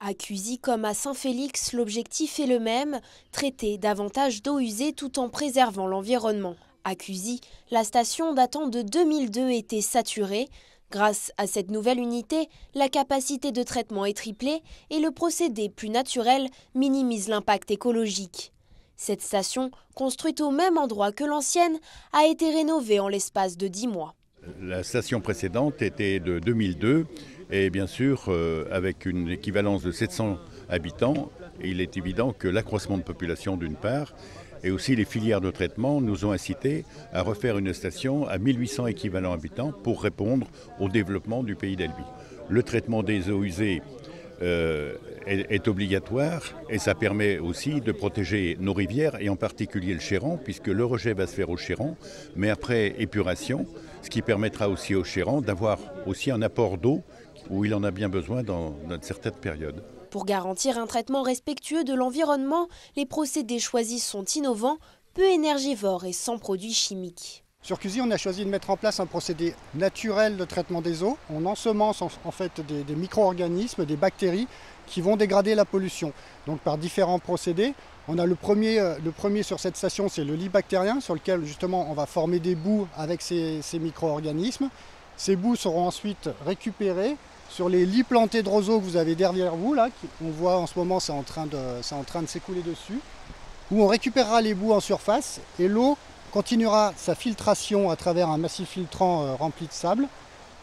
À Cuzy comme à Saint-Félix, l'objectif est le même, traiter davantage d'eau usée tout en préservant l'environnement. À Cuzy, la station datant de 2002 était saturée. Grâce à cette nouvelle unité, la capacité de traitement est triplée et le procédé plus naturel minimise l'impact écologique. Cette station, construite au même endroit que l'ancienne, a été rénovée en l'espace de 10 mois. La station précédente était de 2002 et bien sûr avec une équivalence de 700 habitants, il est évident que l'accroissement de population d'une part et aussi les filières de traitement nous ont incités à refaire une station à 1800 équivalents habitants pour répondre au développement du pays d'Albi. Le traitement des eaux usées est obligatoire et ça permet aussi de protéger nos rivières et en particulier le Chéran puisque le rejet va se faire au Chéran mais après épuration, ce qui permettra aussi au Chéran d'avoir aussi un apport d'eau où il en a bien besoin dans certaines périodes. Pour garantir un traitement respectueux de l'environnement, les procédés choisis sont innovants, peu énergivores et sans produits chimiques. Sur Cuzy, on a choisi de mettre en place un procédé naturel de traitement des eaux. On ensemence en fait des micro-organismes, des bactéries qui vont dégrader la pollution. Donc par différents procédés. On a le premier sur cette station, c'est le lit bactérien sur lequel justement on va former des boues avec ces micro-organismes. Ces boues seront ensuite récupérées sur les lits plantés de roseaux que vous avez derrière vous, là, on voit en ce moment c'est en train de s'écouler dessus, où on récupérera les boues en surface et l'eau continuera sa filtration à travers un massif filtrant rempli de sable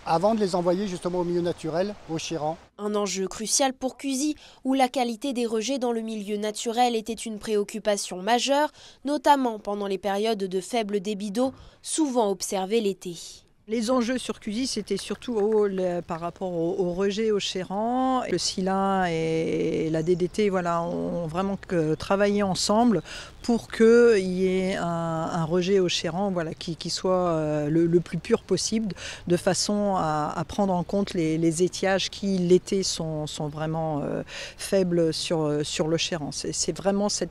avant de les envoyer justement au milieu naturel, au Chéran. Un enjeu crucial pour Cuzy, où la qualité des rejets dans le milieu naturel était une préoccupation majeure, notamment pendant les périodes de faible débit d'eau, souvent observées l'été. Les enjeux sur Cuzy, c'était surtout par rapport au rejet au Chéran. Le Silin et la DDT ont vraiment travaillé ensemble pour qu'il y ait un rejet au Chéran qui soit le plus pur possible, de façon à prendre en compte les étiages qui, l'été, sont vraiment faibles sur le Chéran. C'est vraiment cette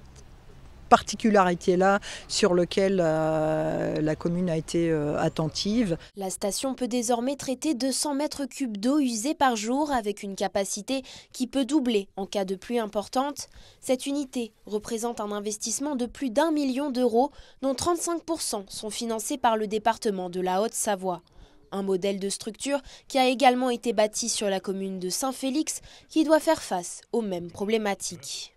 particularité-là sur lequel la commune a été attentive. La station peut désormais traiter 200 mètres cubes d'eau usée par jour avec une capacité qui peut doubler en cas de pluie importante. Cette unité représente un investissement de plus d'1 million d'euros, dont 35% sont financés par le département de la Haute-Savoie. Un modèle de structure qui a également été bâti sur la commune de Saint-Félix qui doit faire face aux mêmes problématiques.